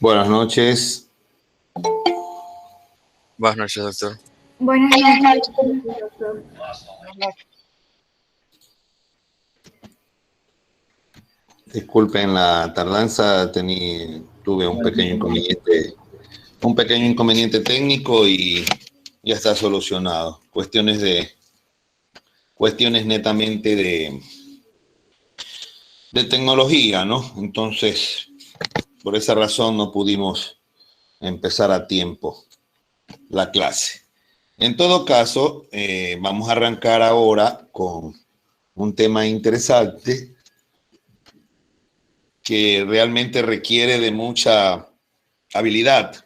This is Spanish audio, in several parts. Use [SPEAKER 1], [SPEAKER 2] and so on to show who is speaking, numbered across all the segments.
[SPEAKER 1] Buenas noches.
[SPEAKER 2] Buenas noches, doctor.
[SPEAKER 3] Buenas noches, doctor.
[SPEAKER 1] Disculpen la tardanza, tuve un pequeño inconveniente técnico y ya está solucionado. Cuestiones netamente de tecnología, ¿no? Entonces, por esa razón no pudimos empezar a tiempo la clase. En todo caso, vamos a arrancar ahora con un tema interesante que realmente requiere de mucha habilidad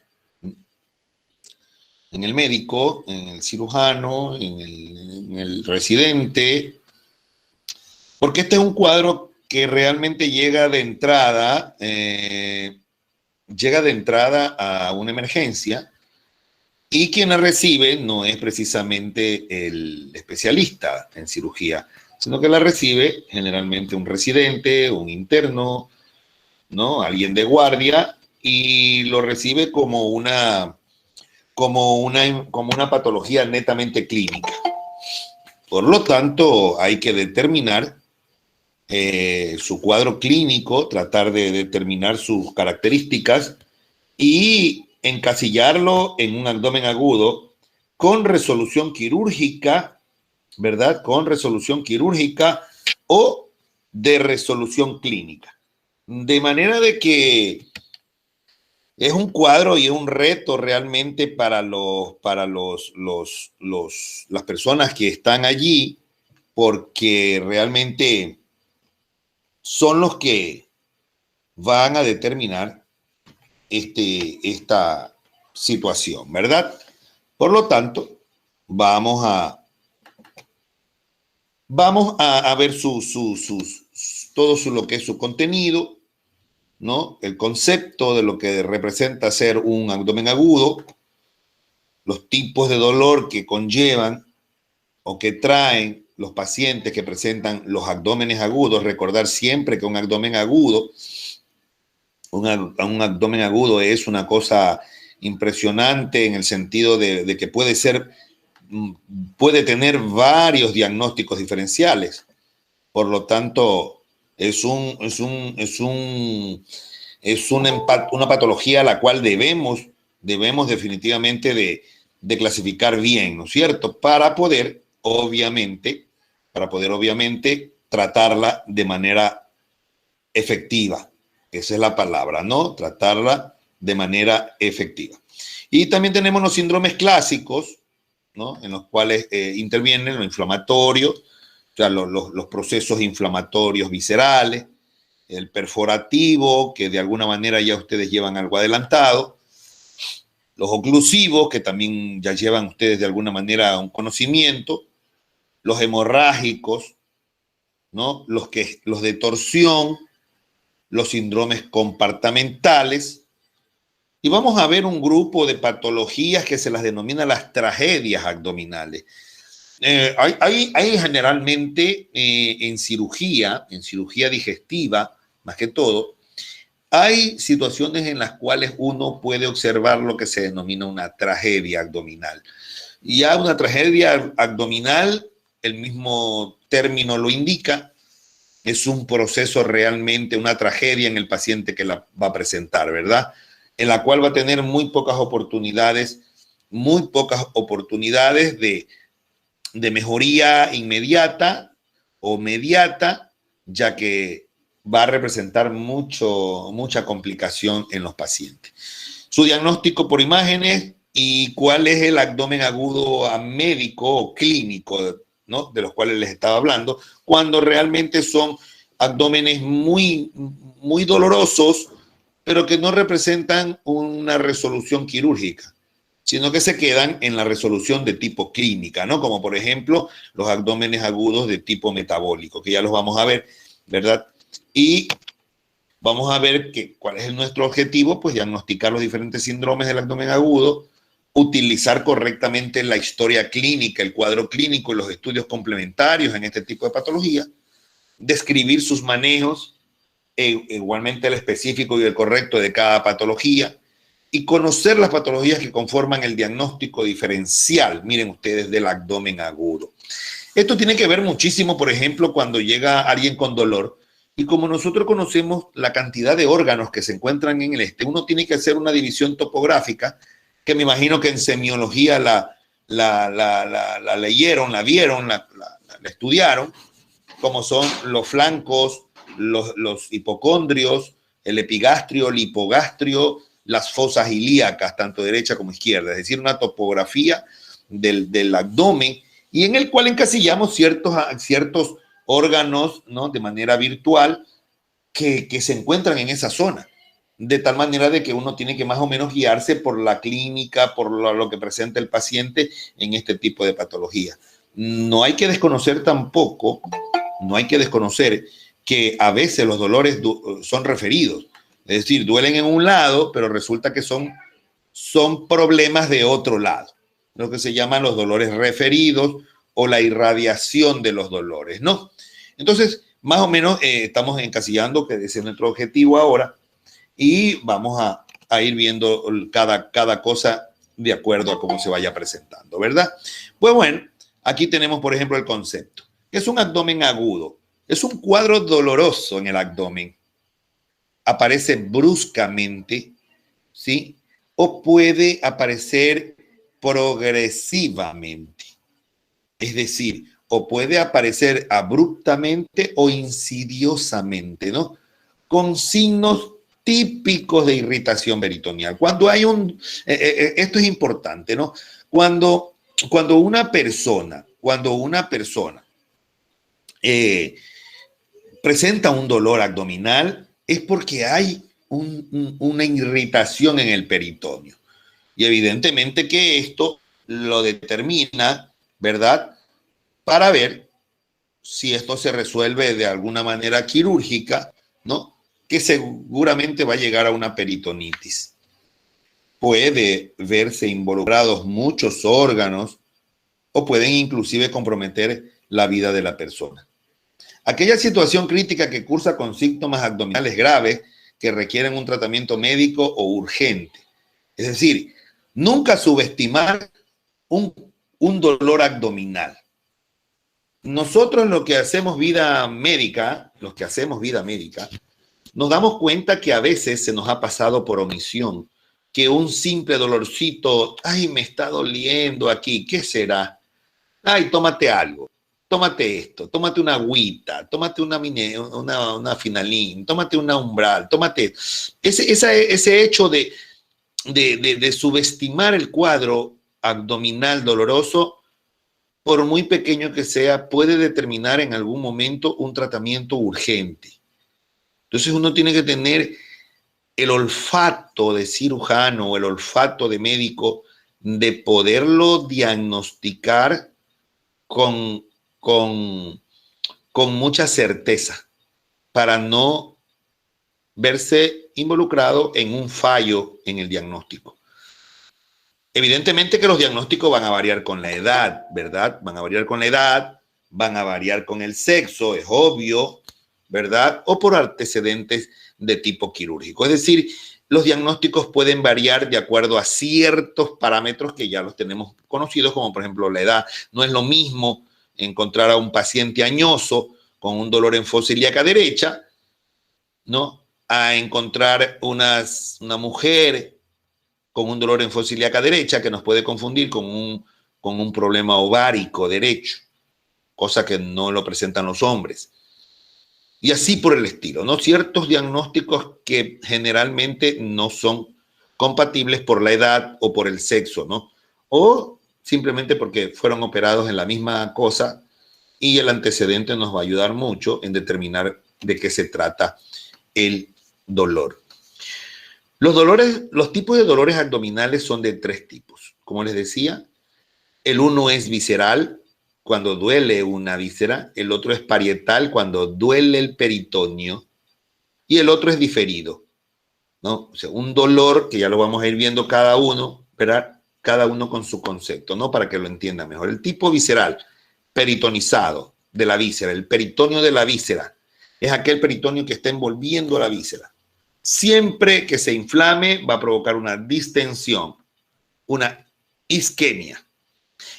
[SPEAKER 1] en el médico, en el cirujano, en el residente, porque este es un cuadro que realmente llega de entrada a una emergencia y quien la recibe no es precisamente el especialista en cirugía, sino que la recibe generalmente un residente, un interno, ¿no? Alguien de guardia, y lo recibe como una patología netamente clínica. Por lo tanto, hay que determinar su cuadro clínico, tratar de determinar sus características y encasillarlo en un abdomen agudo con resolución quirúrgica, ¿verdad? Con resolución quirúrgica o de resolución clínica. De manera de que es un cuadro y es un reto realmente para las personas que están allí, porque realmente son los que van a determinar esta situación, ¿verdad? Por lo tanto, vamos a ver lo que es su contenido, ¿no? El concepto de lo que representa ser un abdomen agudo, los tipos de dolor que conllevan o que traen los pacientes que presentan los abdómenes agudos. Recordar siempre que un abdomen agudo es una cosa impresionante en el sentido de que puede tener varios diagnósticos diferenciales. Por lo tanto, es una patología a la cual debemos definitivamente de clasificar bien, ¿no es cierto? Para poder, obviamente, tratarla de manera efectiva. Esa es la palabra, ¿no? Tratarla de manera efectiva. Y también tenemos los síndromes clásicos, ¿no? En los cuales intervienen lo inflamatorio, o sea, los procesos inflamatorios viscerales, el perforativo, que de alguna manera ya ustedes llevan algo adelantado, los oclusivos, que también ya llevan ustedes de alguna manera un conocimiento, los hemorrágicos, ¿no? Los de torsión, los síndromes compartimentales, y vamos a ver un grupo de patologías que se las denomina las tragedias abdominales. Hay generalmente en cirugía digestiva, más que todo, hay situaciones en las cuales uno puede observar lo que se denomina una tragedia abdominal. Y ya una tragedia abdominal, el mismo término lo indica, es un proceso realmente, una tragedia en el paciente que la va a presentar, ¿verdad? En la cual va a tener muy pocas oportunidades de mejoría inmediata o mediata, ya que va a representar mucha complicación en los pacientes. Su diagnóstico por imágenes y cuál es el abdomen agudo médico o clínico, ¿no? De los cuales les estaba hablando, cuando realmente son abdómenes muy dolorosos, pero que no representan una resolución quirúrgica, sino que se quedan en la resolución de tipo clínica, ¿no? Como por ejemplo los abdómenes agudos de tipo metabólico, que ya los vamos a ver, ¿verdad? Y vamos a ver cuál es nuestro objetivo, pues diagnosticar los diferentes síndromes del abdomen agudo, utilizar correctamente la historia clínica, el cuadro clínico y los estudios complementarios en este tipo de patología, describir sus manejos igualmente el específico y el correcto de cada patología, y conocer las patologías que conforman el diagnóstico diferencial, miren ustedes, del abdomen agudo. Esto tiene que ver muchísimo, por ejemplo, cuando llega alguien con dolor, y como nosotros conocemos la cantidad de órganos que se encuentran en el uno tiene que hacer una división topográfica, que me imagino que en semiología la leyeron, la vieron, la estudiaron, como son los flancos, los hipocondrios, el epigastrio, el hipogastrio, las fosas ilíacas, tanto derecha como izquierda, es decir, una topografía del abdomen, y en el cual encasillamos ciertos órganos, ¿no?, de manera virtual que se encuentran en esa zona, de tal manera de que uno tiene que más o menos guiarse por la clínica, por lo que presenta el paciente en este tipo de patología. No hay que desconocer tampoco, no hay que desconocer que a veces los dolores son referidos, es decir, duelen en un lado, pero resulta que son problemas de otro lado, lo que se llaman los dolores referidos o la irradiación de los dolores, ¿no? Entonces, más o menos estamos encasillando que ese es nuestro objetivo ahora, y vamos a ir viendo cada cosa de acuerdo a cómo se vaya presentando, ¿verdad? Pues bueno, aquí tenemos, por ejemplo, el concepto. Es un abdomen agudo. Es un cuadro doloroso en el abdomen. Aparece bruscamente, ¿sí? O puede aparecer progresivamente. Es decir, o puede aparecer abruptamente o insidiosamente, ¿no? Con signos típicos de irritación peritoneal. Cuando hay esto es importante, ¿no? Cuando una persona presenta un dolor abdominal, es porque hay una irritación en el peritoneo. Y evidentemente que esto lo determina, ¿verdad?, para ver si esto se resuelve de alguna manera quirúrgica, ¿no?, que seguramente va a llegar a una peritonitis. Puede verse involucrados muchos órganos o pueden inclusive comprometer la vida de la persona. Aquella situación crítica que cursa con síntomas abdominales graves que requieren un tratamiento médico o urgente. Es decir, nunca subestimar un dolor abdominal. Nosotros los que hacemos vida médica, nos damos cuenta que a veces se nos ha pasado por omisión que un simple dolorcito, ay, me está doliendo aquí, ¿qué será? Ay, tómate algo, tómate esto, tómate una agüita, tómate una finalín, tómate una umbral, tómate. Ese hecho de subestimar el cuadro abdominal doloroso, por muy pequeño que sea, puede determinar en algún momento un tratamiento urgente. Entonces uno tiene que tener el olfato de cirujano o el olfato de médico de poderlo diagnosticar con mucha certeza para no verse involucrado en un fallo en el diagnóstico. Evidentemente que los diagnósticos van a variar con la edad, ¿verdad? Van a variar con la edad, van a variar con el sexo, es obvio, ¿verdad? O por antecedentes de tipo quirúrgico. Es decir, los diagnósticos pueden variar de acuerdo a ciertos parámetros que ya los tenemos conocidos, como por ejemplo la edad. No es lo mismo encontrar a un paciente añoso con un dolor en fosa ilíaca derecha, ¿no?, a encontrar una mujer con un dolor en fosa ilíaca derecha que nos puede confundir con un problema ovárico derecho, cosa que no lo presentan los hombres. Y así por el estilo, ¿no? Ciertos diagnósticos que generalmente no son compatibles por la edad o por el sexo, ¿no? O simplemente porque fueron operados en la misma cosa y el antecedente nos va a ayudar mucho en determinar de qué se trata el dolor. Los tipos de dolores abdominales son de 3 tipos. Como les decía, el uno es visceral, cuando duele una víscera, el otro es parietal, cuando duele el peritoneo, y el otro es diferido, ¿no? O sea, un dolor que ya lo vamos a ir viendo cada uno, ¿verdad? Cada uno con su concepto, ¿no? Para que lo entienda mejor. El tipo visceral, peritonizado de la víscera, el peritoneo de la víscera, es aquel peritoneo que está envolviendo la víscera. Siempre que se inflame va a provocar una distensión, una isquemia.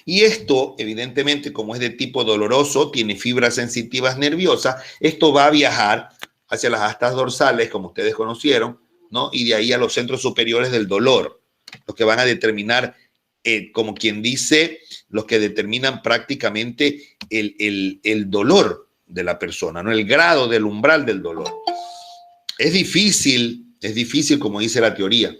[SPEAKER 1] Y esto, evidentemente, como es de tipo doloroso, tiene fibras sensitivas nerviosas, esto va a viajar hacia las astas dorsales, como ustedes conocieron, ¿no? Y de ahí a los centros superiores del dolor, los que van a determinar, como quien dice, los que determinan prácticamente el dolor de la persona, ¿no? El grado del umbral del dolor. Es difícil, como dice la teoría,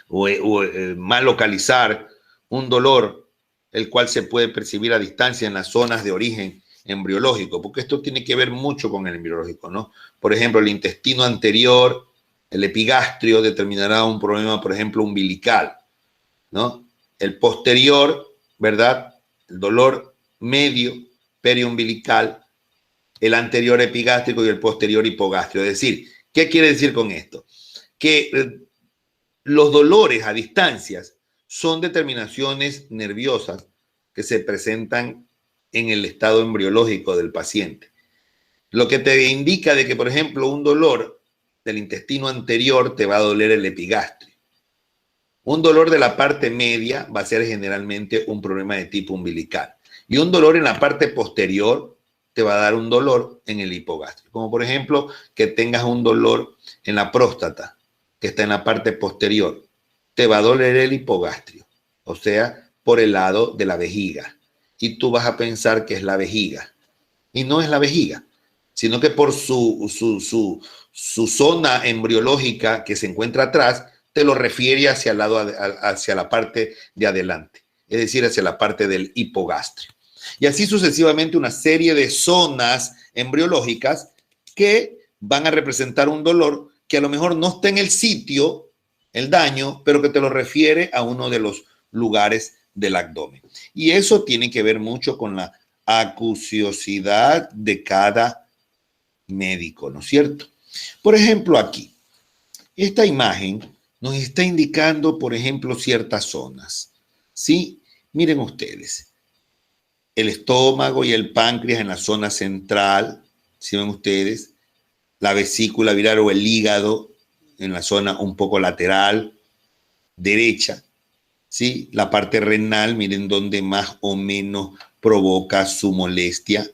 [SPEAKER 1] mal localizar un dolor el cual se puede percibir a distancia en las zonas de origen embriológico, porque esto tiene que ver mucho con el embriológico, ¿no? Por ejemplo, el intestino anterior, el epigastrio, determinará un problema, por ejemplo, umbilical, ¿no? El posterior, ¿verdad? El dolor medio, periumbilical, el anterior epigástrico y el posterior hipogastrio. Es decir, ¿qué quiere decir con esto? Que los dolores a distancias son determinaciones nerviosas que se presentan en el estado embriológico del paciente. Lo que te indica de que, por ejemplo, un dolor del intestino anterior te va a doler el epigastrio. Un dolor de la parte media va a ser generalmente un problema de tipo umbilical. Y un dolor en la parte posterior te va a dar un dolor en el hipogastrio. Como por ejemplo, que tengas un dolor en la próstata, que está en la parte posterior. Te va a doler el hipogastrio, o sea, por el lado de la vejiga. Y tú vas a pensar que es la vejiga. Y no es la vejiga, sino que por su zona embriológica que se encuentra atrás, te lo refiere hacia el lado, hacia la parte de adelante, es decir, hacia la parte del hipogastrio. Y así sucesivamente una serie de zonas embriológicas que van a representar un dolor que a lo mejor no está en el sitio, el daño, pero que te lo refiere a uno de los lugares del abdomen. Y eso tiene que ver mucho con la acuciosidad de cada médico, ¿no es cierto? Por ejemplo, aquí, esta imagen nos está indicando, por ejemplo, ciertas zonas. ¿Sí? Miren ustedes, el estómago y el páncreas en la zona central, ¿sí ven ustedes? La vesícula biliar o el hígado en la zona un poco lateral, derecha, ¿sí? La parte renal, miren dónde más o menos provoca su molestia.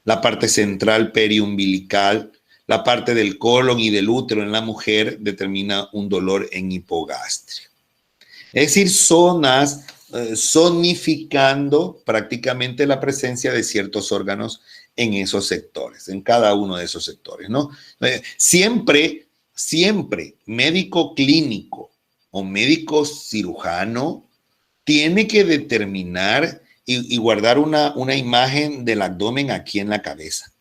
[SPEAKER 1] La parte central periumbilical, la parte del colon y del útero en la mujer determina un dolor en hipogastrio. Es decir, zonas zonificando prácticamente la presencia de ciertos órganos en esos sectores, en cada uno de esos sectores, ¿no? Siempre médico clínico o médico cirujano tiene que determinar y guardar una imagen del abdomen aquí en la cabeza.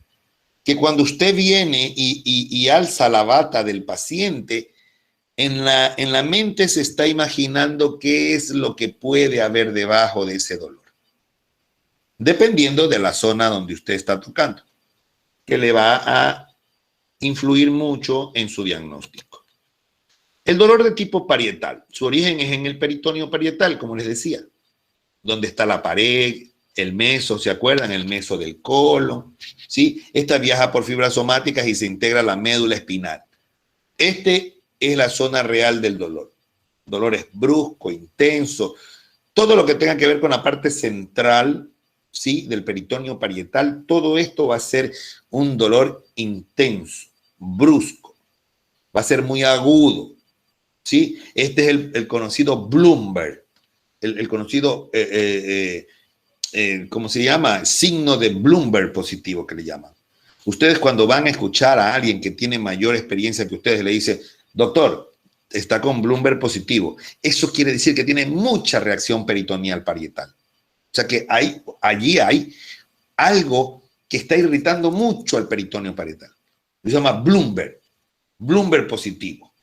[SPEAKER 1] Que cuando usted viene y alza la bata del paciente, en la mente se está imaginando qué es lo que puede haber debajo de ese dolor. Dependiendo de la zona donde usted está tocando, que le va a influir mucho en su diagnóstico. El dolor de tipo parietal, su origen es en el peritoneo parietal, como les decía, donde está la pared, el meso, ¿se acuerdan? El meso del colon, ¿sí? Esta viaja por fibras somáticas y se integra a la médula espinal. Este es la zona real del dolor. Dolor es brusco, intenso, todo lo que tenga que ver con la parte central, ¿sí? Del peritoneo parietal, todo esto va a ser un dolor intenso, brusco, va a ser muy agudo, ¿sí? Este es el conocido Bloomberg, el conocido, ¿cómo se llama? Signo de Bloomberg positivo que le llaman. Ustedes cuando van a escuchar a alguien que tiene mayor experiencia que ustedes, le dice, doctor, está con Bloomberg positivo. Eso quiere decir que tiene mucha reacción peritoneal parietal. O sea que allí hay algo que está irritando mucho al peritoneo parietal. Se llama Bloomberg positivo,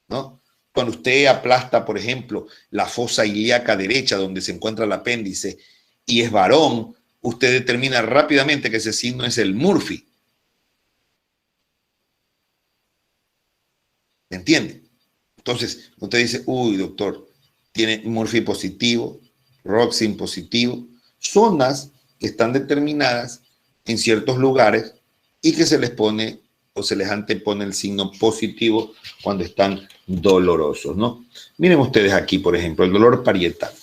[SPEAKER 1] ¿no? Cuando usted aplasta, por ejemplo, la fosa ilíaca derecha donde se encuentra el apéndice y es varón, usted determina rápidamente que ese signo es el Murphy. ¿Me entiende? Entonces, usted dice, uy, doctor, tiene Murphy positivo, Roxin positivo, zonas que están determinadas en ciertos lugares y que se les pone o se les antepone el signo positivo cuando están dolorosos, ¿no? Miren ustedes aquí, por ejemplo, el dolor parietal.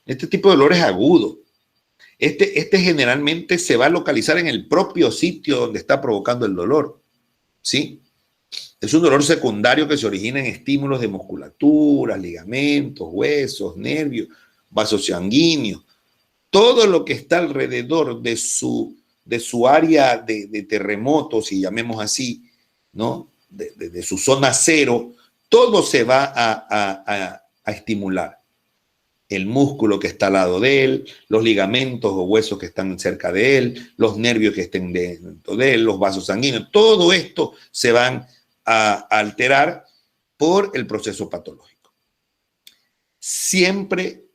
[SPEAKER 1] Este tipo de dolor es agudo. Este generalmente se va a localizar en el propio sitio donde está provocando el dolor, ¿sí? Es un dolor secundario que se origina en estímulos de musculatura, ligamentos, huesos, nervios, vasos sanguíneos. Todo lo que está alrededor de su área de terremotos, si llamemos así, ¿no? De su zona cero, todo se va a estimular. El músculo que está al lado de él, los ligamentos o huesos que están cerca de él, los nervios que estén dentro de él, los vasos sanguíneos, todo esto se van a alterar por el proceso patológico. Siempre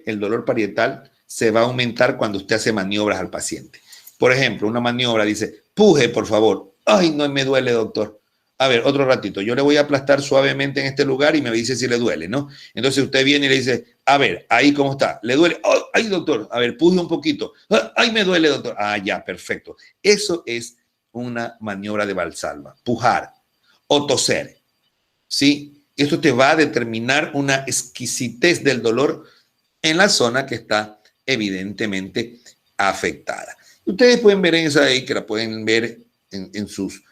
[SPEAKER 1] el dolor parietal se va a aumentar cuando usted hace maniobras al paciente. Por ejemplo, una maniobra dice, puje, por favor. Ay, no me duele, doctor. A ver, otro ratito, yo le voy a aplastar suavemente en este lugar y me dice si le duele, ¿no? Entonces usted viene y le dice, a ver, ahí cómo está, ¿le duele? Oh, ay, doctor, a ver, puje un poquito. Ay, me duele, doctor. Ah, ya, perfecto. Eso es una maniobra de Valsalva, pujar o toser, ¿sí? Esto te va a determinar una exquisitez del dolor en la zona que está evidentemente afectada. Ustedes pueden ver en esa ahí, que la pueden ver en sus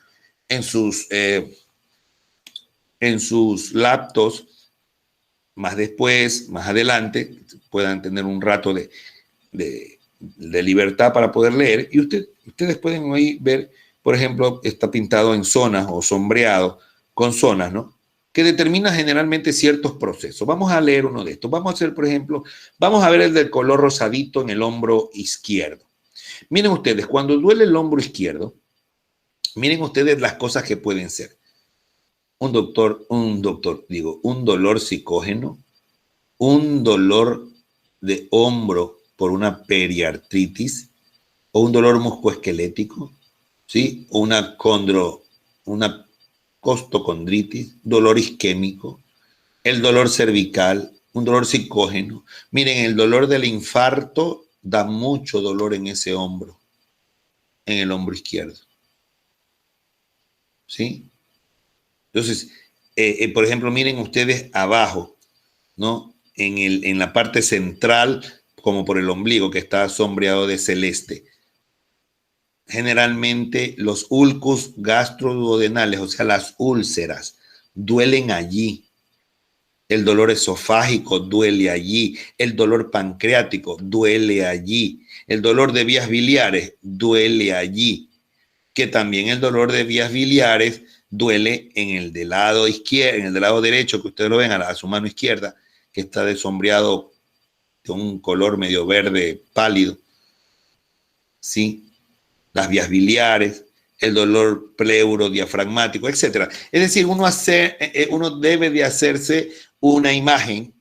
[SPEAKER 1] laptops, más después, más adelante, puedan tener un rato de libertad para poder leer, y ustedes pueden ahí ver, por ejemplo, está pintado en zonas o sombreado con zonas, ¿no? Que determina generalmente ciertos procesos. Vamos a leer uno de estos. Vamos a hacer, por ejemplo, vamos a ver el del color rosadito en el hombro izquierdo. Miren ustedes, cuando duele el hombro izquierdo, miren ustedes las cosas que pueden ser. Un dolor psicógeno, un dolor de hombro por una periartritis, o un dolor musculoesquelético, ¿sí? O una costocondritis, dolor isquémico, el dolor cervical, un dolor psicógeno. Miren, el dolor del infarto da mucho dolor en ese hombro, en el hombro izquierdo, ¿sí? Entonces, por ejemplo, miren ustedes abajo, ¿no? En la parte central, como por el ombligo, que está sombreado de celeste. Generalmente los ulcus gastroduodenales, o sea, las úlceras, duelen allí. El dolor esofágico duele allí. El dolor pancreático duele allí. El dolor de vías biliares duele allí. Que también el dolor de vías biliares duele en el del lado izquierdo, en el del lado derecho, que ustedes lo ven a su mano izquierda, que está desombreado de un color medio verde pálido, ¿sí? Las vías biliares, el dolor pleurodiafragmático, etc. Es decir, uno debe de hacerse una imagen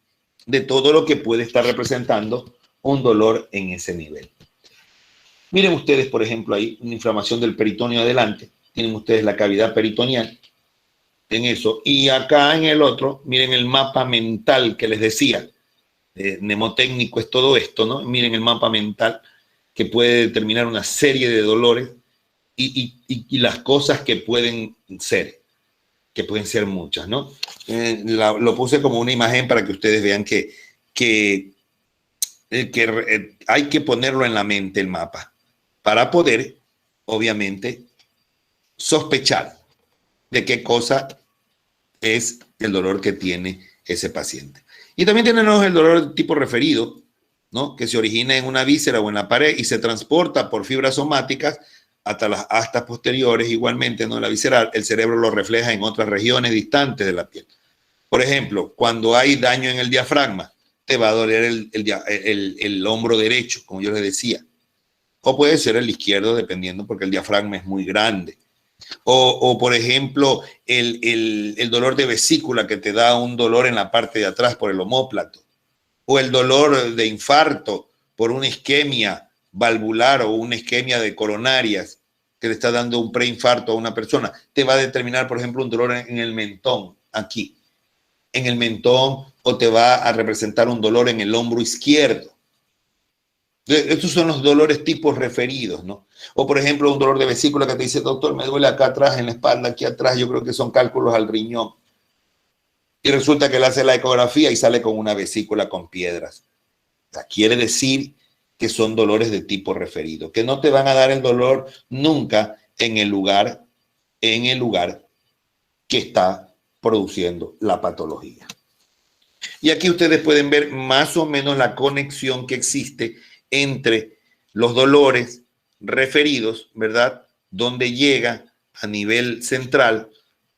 [SPEAKER 1] de todo lo que puede estar representando un dolor en ese nivel. Miren ustedes, por ejemplo, ahí una inflamación del peritoneo adelante. Tienen ustedes la cavidad peritoneal en eso. Y acá en el otro, miren el mapa mental que les decía. Mnemotécnico es todo esto, ¿no? Miren el mapa mental que puede determinar una serie de dolores y las cosas que pueden ser muchas, ¿no? Lo puse como una imagen para que ustedes vean que hay que ponerlo en la mente el mapa para poder, obviamente, sospechar de qué cosa es el dolor que tiene ese paciente. Y también tenemos el dolor de tipo referido, ¿no? Que se origina en una víscera o en la pared y se transporta por fibras somáticas hasta las astas posteriores, igualmente, ¿no? La visceral, el cerebro lo refleja en otras regiones distantes de la piel. Por ejemplo, cuando hay daño en el diafragma, te va a doler el hombro derecho, como yo les decía. O puede ser el izquierdo, dependiendo, porque el diafragma es muy grande. O por ejemplo, el dolor de vesícula, que te da un dolor en la parte de atrás por el omóplato. O el dolor de infarto por una isquemia valvular o una isquemia de coronarias que le está dando un preinfarto a una persona. Te va a determinar, por ejemplo, un dolor en el mentón, aquí, en el mentón, o te va a representar un dolor en el hombro izquierdo. Estos son los dolores tipos referidos, ¿no? O por ejemplo, un dolor de vesícula que te dice, doctor, me duele acá atrás, en la espalda, aquí atrás, yo creo que son cálculos al riñón. Y resulta que le hace la ecografía y sale con una vesícula con piedras. O sea, quiere decir que son dolores de tipo referido, que no te van a dar el dolor nunca en el lugar que está produciendo la patología. Y aquí ustedes pueden ver más o menos la conexión que existe entre los dolores referidos, ¿verdad? Donde llega a nivel central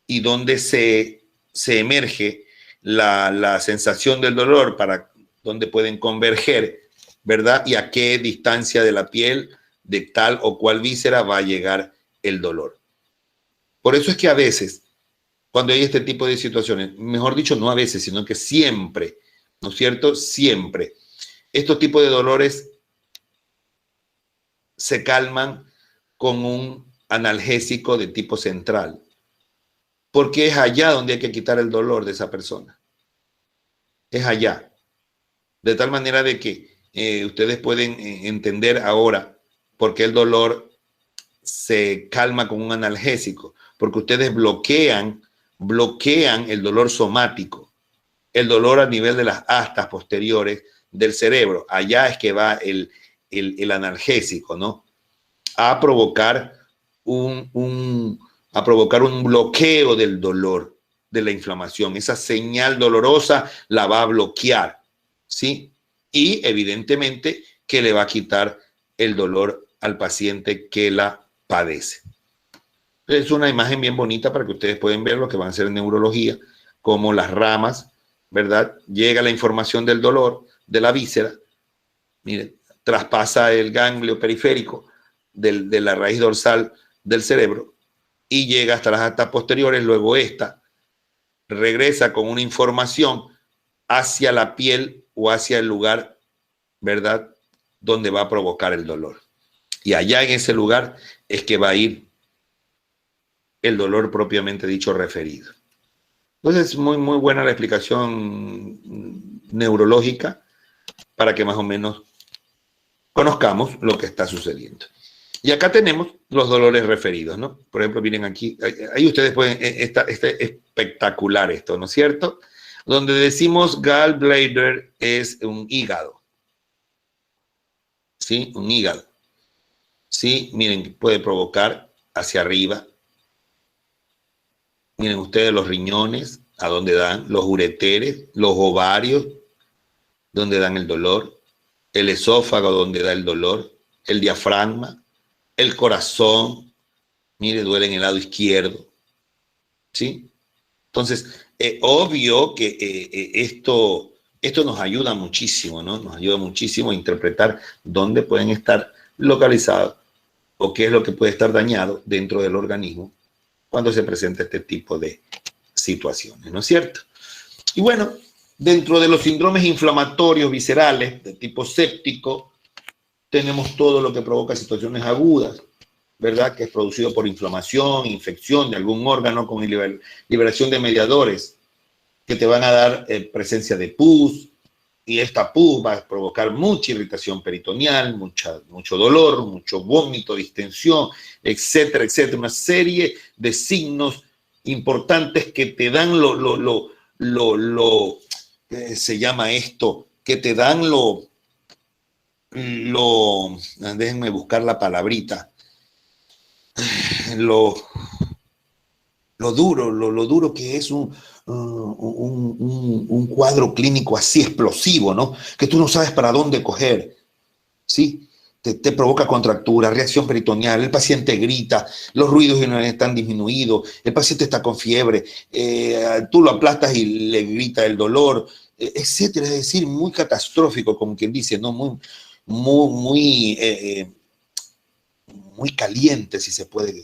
[SPEAKER 1] y donde se emerge la sensación del dolor, para donde pueden converger, ¿verdad? Y a qué distancia de la piel de tal o cual víscera va a llegar el dolor. Por eso es que a veces, cuando hay este tipo de situaciones, mejor dicho, no a veces, sino que siempre, ¿no es cierto? Siempre, estos tipos de dolores se calman con un analgésico de tipo central, porque es allá donde hay que quitar el dolor de esa persona. Es allá. De tal manera de que ustedes pueden entender ahora por qué el dolor se calma con un analgésico, porque ustedes bloquean el dolor somático, el dolor a nivel de las astas posteriores del cerebro. Allá es que va el analgésico, ¿no? A provocar un bloqueo del dolor, de la inflamación. Esa señal dolorosa la va a bloquear, ¿sí? Y evidentemente que le va a quitar el dolor al paciente que la padece. Es una imagen bien bonita para que ustedes puedan ver lo que van a hacer en neurología, como las ramas, ¿verdad? Llega la información del dolor, de la víscera, miren, traspasa el ganglio periférico de la raíz dorsal del cerebro y llega hasta las astas posteriores. Luego esta regresa con una información hacia la piel o hacia el lugar, ¿verdad?, donde va a provocar el dolor. Y allá en ese lugar es que va a ir el dolor propiamente dicho referido. Entonces, muy buena la explicación neurológica para que más o menos conozcamos lo que está sucediendo. Y acá tenemos los dolores referidos, ¿no? Por ejemplo, miren aquí, ahí ustedes pueden, está espectacular esto, ¿no es cierto? Donde decimos gallbladder es un hígado, ¿sí? Un hígado, ¿sí? Miren, puede provocar hacia arriba. Miren ustedes los riñones, a dónde dan, los ureteres, los ovarios, donde dan el dolor, el esófago, donde da el dolor, el diafragma, el corazón, mire, duele en el lado izquierdo, ¿sí? Entonces, obvio que esto nos ayuda muchísimo, ¿no? Nos ayuda muchísimo a interpretar dónde pueden estar localizados o qué es lo que puede estar dañado dentro del organismo cuando se presenta este tipo de situaciones, ¿no es cierto? Y bueno, dentro de los síndromes inflamatorios viscerales de tipo séptico, tenemos todo lo que provoca situaciones agudas, ¿verdad? Que es producido por inflamación, infección de algún órgano con liberación de mediadores que te van a dar presencia de pus, y esta pus va a provocar mucha irritación peritoneal, mucho dolor, mucho vómito, distensión, etcétera, etcétera. Una serie de signos importantes que te dan se llama esto, que te dan déjenme buscar la palabrita, lo duro que es un cuadro clínico así explosivo, ¿no? Que tú no sabes para dónde coger, ¿sí? Te provoca contractura, reacción peritoneal, el paciente grita, los ruidos están disminuidos, el paciente está con fiebre, tú lo aplastas y le grita el dolor, etcétera. Es decir, muy catastrófico, como quien dice, ¿no? Muy caliente, si se puede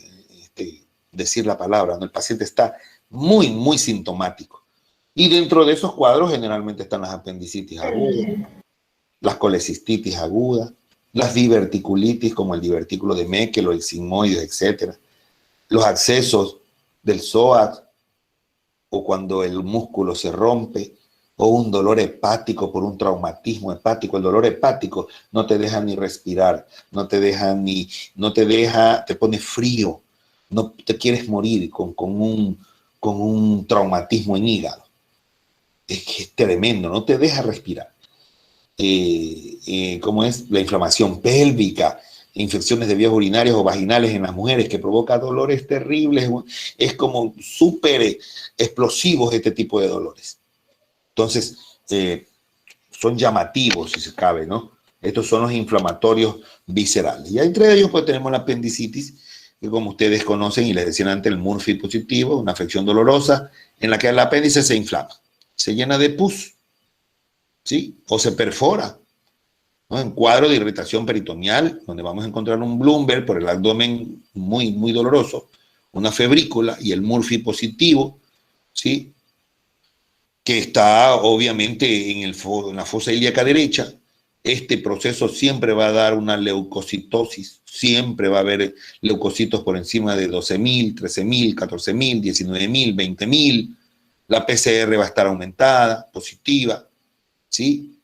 [SPEAKER 1] decir la palabra, ¿no? El paciente está muy sintomático. Y dentro de esos cuadros generalmente están las apendicitis agudas, las colecistitis agudas, las diverticulitis como el divertículo de Meckel o el sigmoide, etcétera, los accesos del psoas o cuando el músculo se rompe, o un dolor hepático por un traumatismo hepático. El dolor hepático no te deja ni respirar, te pone frío, no te quieres morir con un traumatismo en hígado. Es que es tremendo, no te deja respirar. ¿Cómo es? La inflamación pélvica, infecciones de vías urinarias o vaginales en las mujeres que provoca dolores terribles. Es como súper explosivos este tipo de dolores. Entonces, son llamativos, si se cabe, ¿no? Estos son los inflamatorios viscerales. Y entre ellos, pues tenemos la apendicitis, que como ustedes conocen y les decían antes, el Murphy positivo, una afección dolorosa en la que el apéndice se inflama, se llena de pus, ¿sí? O se perfora, ¿no? En cuadro de irritación peritoneal, donde vamos a encontrar un Bloomberg por el abdomen muy, muy doloroso, una febrícula y el Murphy positivo, ¿sí? Que está obviamente en la fosa ilíaca derecha. Este proceso siempre va a dar una leucocitosis, siempre va a haber leucocitos por encima de 12.000, 13.000, 14.000, 19.000, 20.000. La PCR va a estar aumentada, positiva, ¿sí?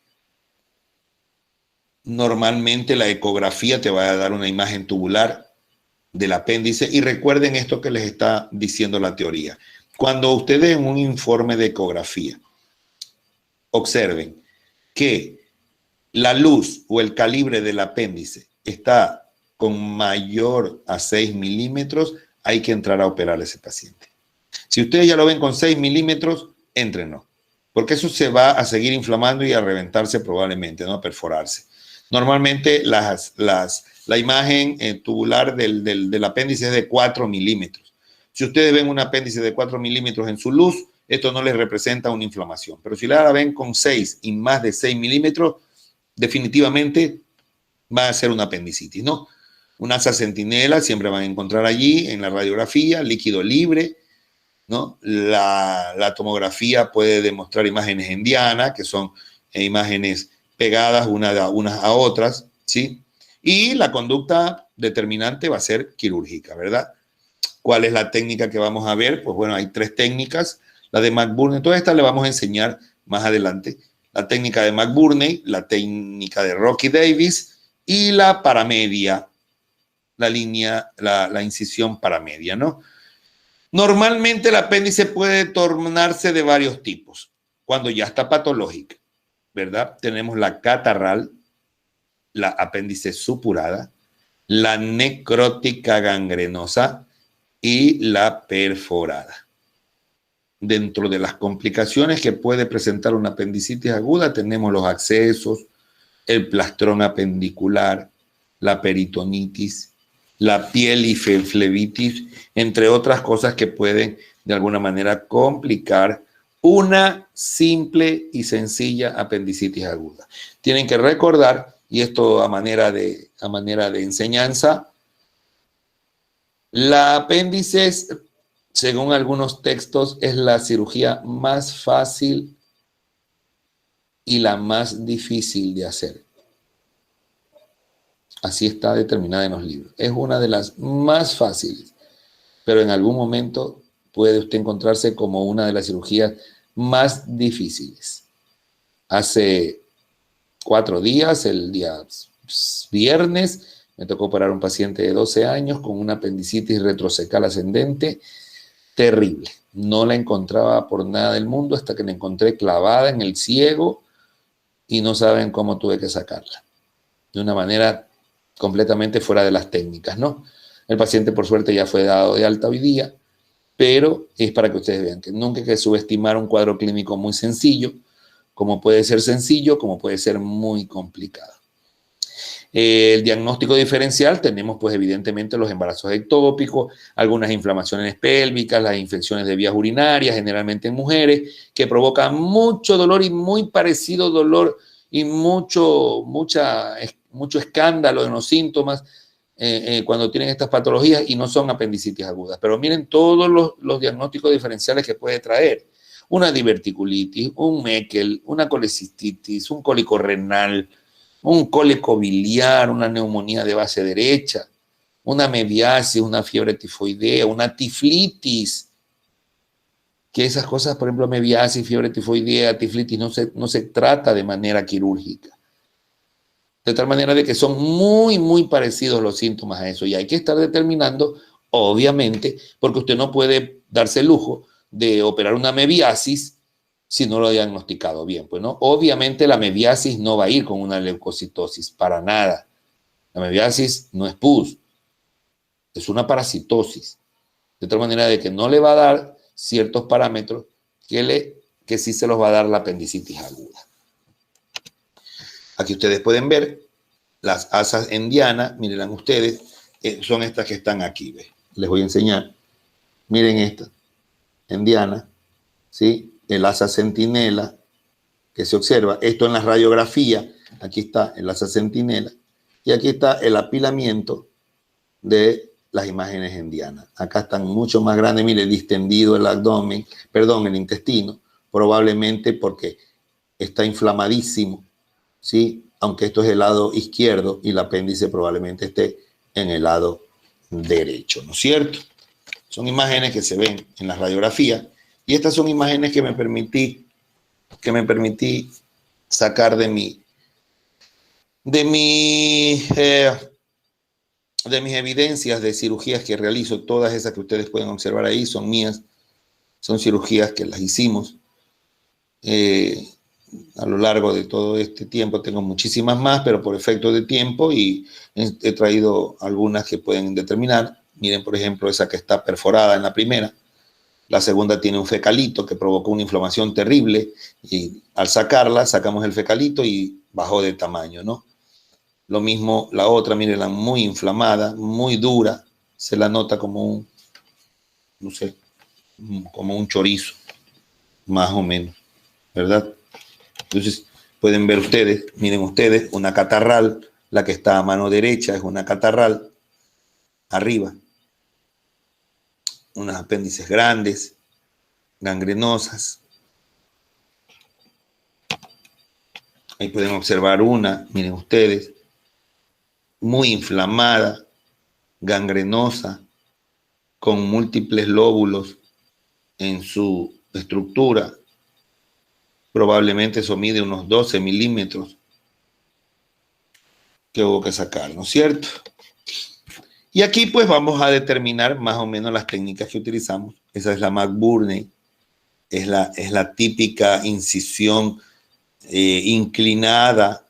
[SPEAKER 1] Normalmente la ecografía te va a dar una imagen tubular del apéndice y recuerden esto que les está diciendo la teoría. Cuando ustedes en un informe de ecografía observen que la luz o el calibre del apéndice está con mayor a 6 milímetros, hay que entrar a operar a ese paciente. Si ustedes ya lo ven con 6 milímetros, éntrenlo, porque eso se va a seguir inflamando y a reventarse probablemente, ¿no? A perforarse. Normalmente la imagen tubular del apéndice es de 4 milímetros. Si ustedes ven un apéndice de 4 milímetros en su luz, esto no les representa una inflamación. Pero si la ven con 6 y más de 6 milímetros, definitivamente va a ser una apendicitis, ¿no? Un asa centinela siempre van a encontrar allí en la radiografía, líquido libre, ¿no? La tomografía puede demostrar imágenes en diana, que son imágenes pegadas unas a otras, ¿sí? Y la conducta determinante va a ser quirúrgica, ¿verdad? ¿Cuál es la técnica que vamos a ver? Pues bueno, hay 3 técnicas. La de McBurney, toda esta le vamos a enseñar más adelante. La técnica de McBurney, la técnica de Rocky Davis y la paramedia, la incisión paramedia, ¿no? Normalmente el apéndice puede tornarse de varios tipos cuando ya está patológica, ¿verdad? Tenemos la catarral, la apéndice supurada, la necrótica gangrenosa y la perforada. Dentro de las complicaciones que puede presentar una apendicitis aguda tenemos los abscesos, el plastrón apendicular, la peritonitis, la piel y flebitis, entre otras cosas que pueden de alguna manera complicar una simple y sencilla apendicitis aguda. Tienen que recordar, y esto a manera de enseñanza, la apéndice, según algunos textos, es la cirugía más fácil y la más difícil de hacer. Así está determinada en los libros. Es una de las más fáciles, pero en algún momento puede usted encontrarse como una de las cirugías más difíciles. Hace 4 días, el día viernes, me tocó operar a un paciente de 12 años con una apendicitis retrocecal ascendente terrible. No la encontraba por nada del mundo hasta que la encontré clavada en el ciego y no saben cómo tuve que sacarla. De una manera completamente fuera de las técnicas, ¿no? El paciente, por suerte, ya fue dado de alta hoy día, pero es para que ustedes vean que nunca hay que subestimar un cuadro clínico muy sencillo, como puede ser sencillo, como puede ser muy complicado. El diagnóstico diferencial, tenemos pues evidentemente los embarazos ectópicos, algunas inflamaciones pélvicas, las infecciones de vías urinarias, generalmente en mujeres, que provocan mucho dolor y muy parecido dolor y mucho escándalo en los síntomas cuando tienen estas patologías y no son apendicitis agudas. Pero miren todos los diagnósticos diferenciales que puede traer. Una diverticulitis, un Meckel, una colecistitis, un cólico renal, un cólico biliar, una neumonía de base derecha, una mebiasis, una fiebre tifoidea, una tiflitis. que esas cosas, por ejemplo, mebiasis, fiebre tifoidea, tiflitis, no se trata de manera quirúrgica. De tal manera de que son muy, muy parecidos los síntomas a eso. Y hay que estar determinando, obviamente, porque usted no puede darse el lujo de operar una mebiasis si no lo ha diagnosticado bien. Pues, ¿no? Obviamente la mebiasis no va a ir con una leucocitosis, para nada. La mebiasis no es pus, es una parasitosis. De tal manera de que no le va a dar ciertos parámetros que sí se los va a dar la apendicitis aguda. Aquí ustedes pueden ver las asas en diana, miren ustedes, son estas que están aquí, ¿ves? Les voy a enseñar. Miren esta, en diana, ¿sí? El asa centinela que se observa. Esto en la radiografía, aquí está el asa centinela, y aquí está el apilamiento de las imágenes en diana. Acá están mucho más grandes, mire, distendido el abdomen, perdón, el intestino, probablemente porque está inflamadísimo, ¿sí? Aunque esto es el lado izquierdo y el apéndice probablemente esté en el lado derecho, ¿no es cierto? Son imágenes que se ven en la radiografía y estas son imágenes que me permití sacar de mis evidencias de cirugías que realizo. Todas esas que ustedes pueden observar ahí son mías, son cirugías que las hicimos. A lo largo de todo este tiempo tengo muchísimas más, pero por efecto de tiempo, y he traído algunas que pueden determinar. Miren, por ejemplo, esa que está perforada en la primera. La segunda tiene un fecalito que provocó una inflamación terrible y al sacarla, sacamos el fecalito y bajó de tamaño, ¿no? Lo mismo la otra, mírenla, muy inflamada, muy dura. Se la nota como un, no sé, como un chorizo, más o menos, ¿verdad? Entonces, pueden ver ustedes, miren ustedes, una catarral, la que está a mano derecha es una catarral, arriba. Unos apéndices grandes, gangrenosas. Ahí pueden observar una, miren ustedes, muy inflamada, gangrenosa, con múltiples lóbulos en su estructura. Probablemente eso mide unos 12 milímetros que hubo que sacar, ¿no es cierto? Y aquí pues vamos a determinar más o menos las técnicas que utilizamos. Esa es la McBurney, es la típica incisión inclinada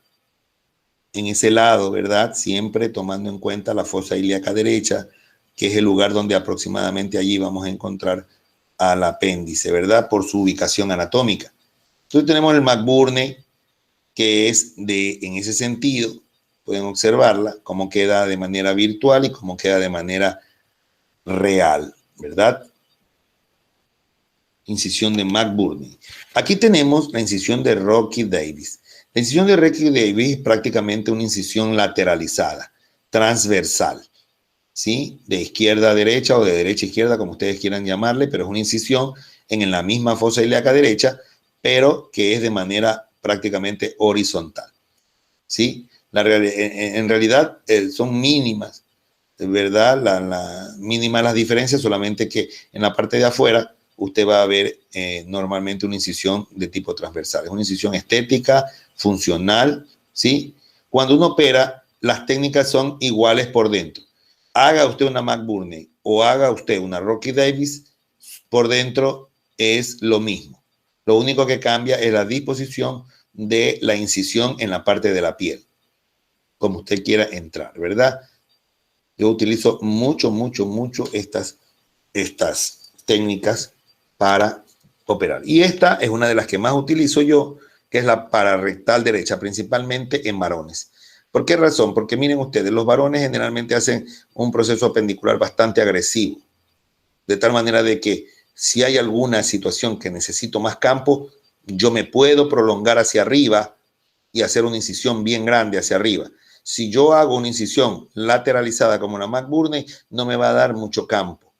[SPEAKER 1] en ese lado, ¿verdad? Siempre tomando en cuenta la fosa ilíaca derecha, que es el lugar donde aproximadamente allí vamos a encontrar al apéndice, ¿verdad? Por su ubicación anatómica. Entonces tenemos el McBurney, que es en ese sentido, pueden observarla, cómo queda de manera virtual y cómo queda de manera real, ¿verdad? Incisión de McBurney. Aquí tenemos la incisión de Rocky Davis. La incisión de Rocky Davis es prácticamente una incisión lateralizada, transversal, ¿sí? De izquierda a derecha o de derecha a izquierda, como ustedes quieran llamarle, pero es una incisión en la misma fosa ilíaca derecha, pero que es de manera prácticamente horizontal, ¿sí? En realidad son mínimas, ¿verdad? Mínimas las diferencias, solamente que en la parte de afuera usted va a ver normalmente una incisión de tipo transversal. Es una incisión estética, funcional, ¿sí? Cuando uno opera, las técnicas son iguales por dentro. Haga usted una McBurney o haga usted una Rocky Davis, por dentro es lo mismo. Lo único que cambia es la disposición de la incisión en la parte de la piel, como usted quiera entrar, ¿verdad? Yo utilizo mucho estas técnicas para operar. Y esta es una de las que más utilizo yo, que es la pararrectal derecha, principalmente en varones. ¿Por qué razón? Porque miren ustedes, los varones generalmente hacen un proceso apendicular bastante agresivo, de tal manera de que si hay alguna situación que necesito más campo, yo me puedo prolongar hacia arriba y hacer una incisión bien grande hacia arriba. Si yo hago una incisión lateralizada como la McBurney, no me va a dar mucho campo.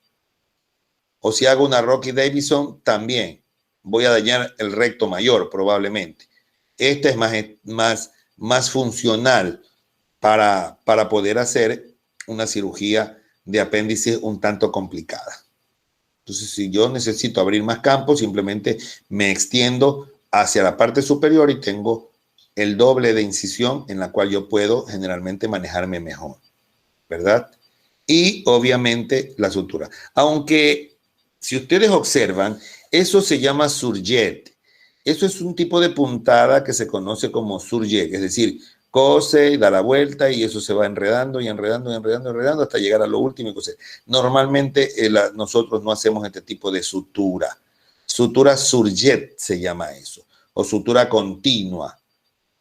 [SPEAKER 1] O si hago una Rocky Davison, también voy a dañar el recto mayor probablemente. Esta es más funcional para poder hacer una cirugía de apéndice un tanto complicada. Entonces, si yo necesito abrir más campo, simplemente me extiendo hacia la parte superior y tengo el doble de incisión en la cual yo puedo generalmente manejarme mejor, ¿verdad? Y obviamente la sutura. Aunque si ustedes observan, eso se llama surjet. Eso es un tipo de puntada que se conoce como surjet, es decir, cose, da la vuelta y eso se va enredando y enredando y enredando y enredando hasta llegar a lo último y coser. Normalmente nosotros no hacemos este tipo de sutura. Sutura surjet se llama eso, o sutura continua,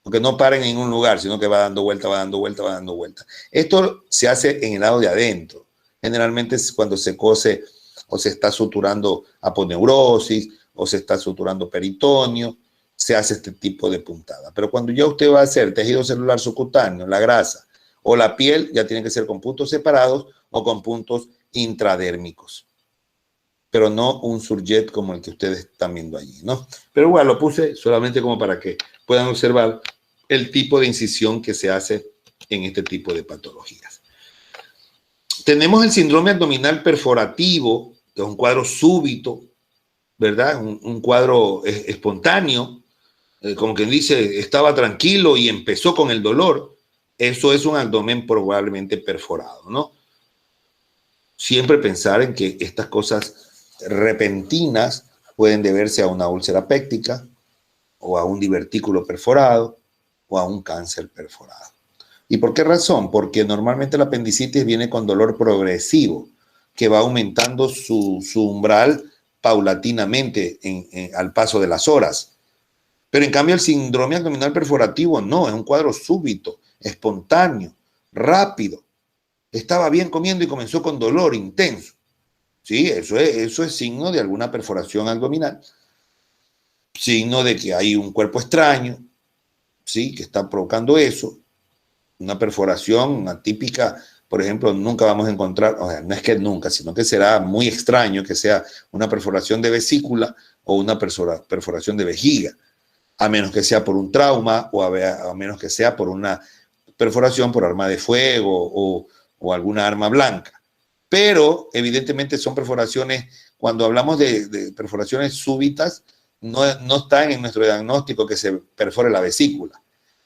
[SPEAKER 1] porque no para en ningún lugar, sino que va dando vuelta, va dando vuelta, va dando vuelta. Esto se hace en el lado de adentro. Generalmente es cuando se cose o se está suturando aponeurosis o se está suturando peritoneo, se hace este tipo de puntada. Pero cuando ya usted va a hacer tejido celular subcutáneo, la grasa o la piel, ya tiene que ser con puntos separados o con puntos intradérmicos. Pero no un surjet como el que ustedes están viendo allí, ¿no? Pero bueno, lo puse solamente como para que puedan observar el tipo de incisión que se hace en este tipo de patologías. Tenemos el síndrome abdominal perforativo, que es un cuadro súbito, ¿verdad? Un cuadro espontáneo, como quien dice, estaba tranquilo y empezó con el dolor. Eso es un abdomen probablemente perforado, ¿no? Siempre pensar en que estas cosas repentinas pueden deberse a una úlcera péptica o a un divertículo perforado o a un cáncer perforado. ¿Y por qué razón? Porque normalmente la apendicitis viene con dolor progresivo, que va aumentando su umbral paulatinamente al paso de las horas. Pero en cambio el síndrome abdominal perforativo no, es un cuadro súbito, espontáneo, rápido. Estaba bien comiendo y comenzó con dolor intenso. Sí, eso es signo de alguna perforación abdominal, signo de que hay un cuerpo extraño, ¿sí? Que está provocando eso. Una perforación atípica, por ejemplo, nunca vamos a encontrar, o sea, no es que nunca, sino que será muy extraño que sea una perforación de vesícula o una perforación de vejiga, a menos que sea por un trauma o a menos que sea por una perforación por arma de fuego o alguna arma blanca. Pero evidentemente son perforaciones, cuando hablamos de perforaciones súbitas, no está en nuestro diagnóstico que se perfore la vesícula,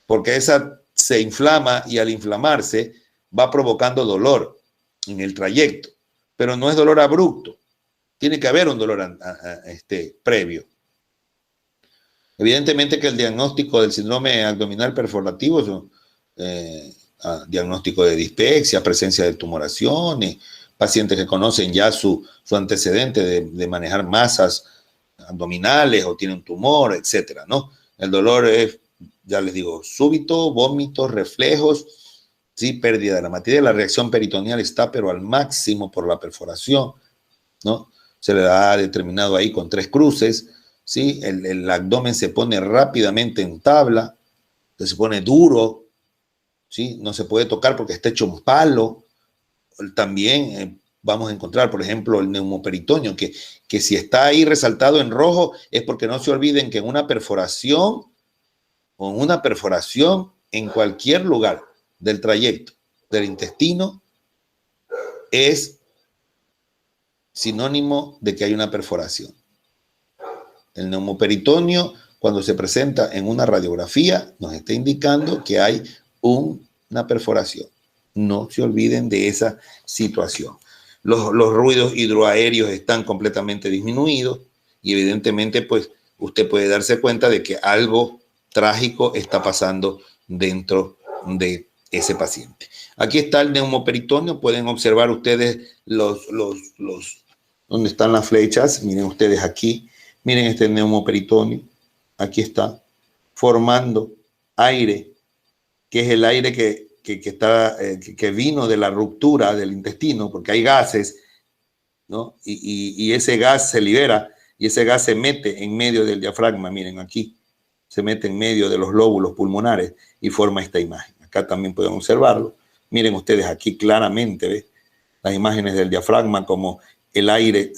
[SPEAKER 1] porque esa se inflama y al inflamarse va provocando dolor en el trayecto, pero no es dolor abrupto, tiene que haber un dolor previo. Evidentemente que el diagnóstico del síndrome abdominal perforativo es diagnóstico de dispepsia, presencia de tumoraciones, pacientes que conocen ya su antecedente de manejar masas abdominales o tienen un tumor, etcétera, ¿no? El dolor es, ya les digo, súbito, vómitos, reflejos, ¿sí? Pérdida de la materia. La reacción peritoneal está pero al máximo por la perforación, ¿no? Se le ha determinado ahí con 3 cruces, ¿sí? El abdomen se pone rápidamente en tabla, se pone duro, ¿sí? No se puede tocar porque está hecho un palo. También vamos a encontrar, por ejemplo, el neumoperitoneo, que si está ahí resaltado en rojo es porque no se olviden que en una perforación en cualquier lugar del trayecto del intestino es sinónimo de que hay una perforación. El neumoperitoneo, cuando se presenta en una radiografía, nos está indicando que hay una perforación. No se olviden de esa situación. Los ruidos hidroaéreos están completamente disminuidos y evidentemente pues usted puede darse cuenta de que algo trágico está pasando dentro de ese paciente. Aquí está el neumoperitoneo, pueden observar ustedes donde están las flechas, miren ustedes aquí, miren este neumoperitoneo, aquí está, formando aire, que es el aire que vino de la ruptura del intestino, porque hay gases, ¿no? Y ese gas se libera y ese gas se mete en medio del diafragma, miren aquí, se mete en medio de los lóbulos pulmonares y forma esta imagen. Acá también pueden observarlo. Miren ustedes aquí claramente, ¿ves? Las imágenes del diafragma, como el aire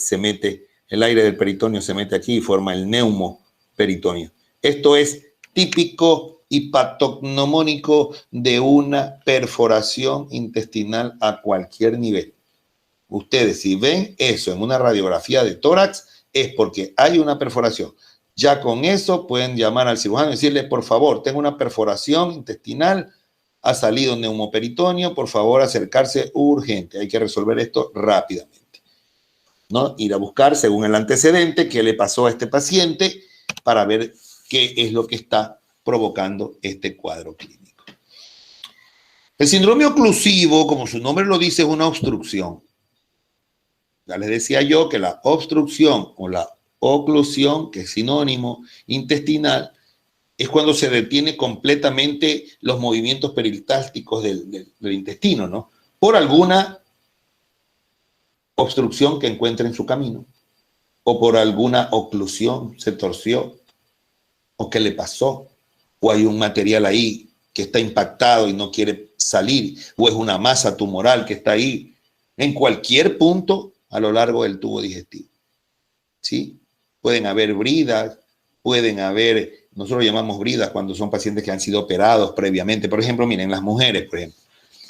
[SPEAKER 1] del peritoneo se mete aquí y forma el neumoperitoneo. Esto es típico y patognomónico de una perforación intestinal a cualquier nivel. Ustedes, si ven eso en una radiografía de tórax, es porque hay una perforación. Ya con eso pueden llamar al cirujano y decirle, por favor, tengo una perforación intestinal, ha salido neumoperitoneo, por favor, acercarse urgente. Hay que resolver esto rápidamente, ¿no? Ir a buscar, según el antecedente, qué le pasó a este paciente para ver qué es lo que está provocando este cuadro clínico. El síndrome oclusivo, como su nombre lo dice, es una obstrucción. Ya les decía yo que la obstrucción o la oclusión, que es sinónimo intestinal, es cuando se detiene completamente los movimientos peristálticos del intestino, ¿no? Por alguna obstrucción que encuentre en su camino, o por alguna oclusión, se torció, o qué le pasó, o hay un material ahí que está impactado y no quiere salir, o es una masa tumoral que está ahí, en cualquier punto a lo largo del tubo digestivo, ¿sí? Pueden haber bridas, pueden haber, nosotros llamamos bridas cuando son pacientes que han sido operados previamente. Por ejemplo, miren, las mujeres, por ejemplo,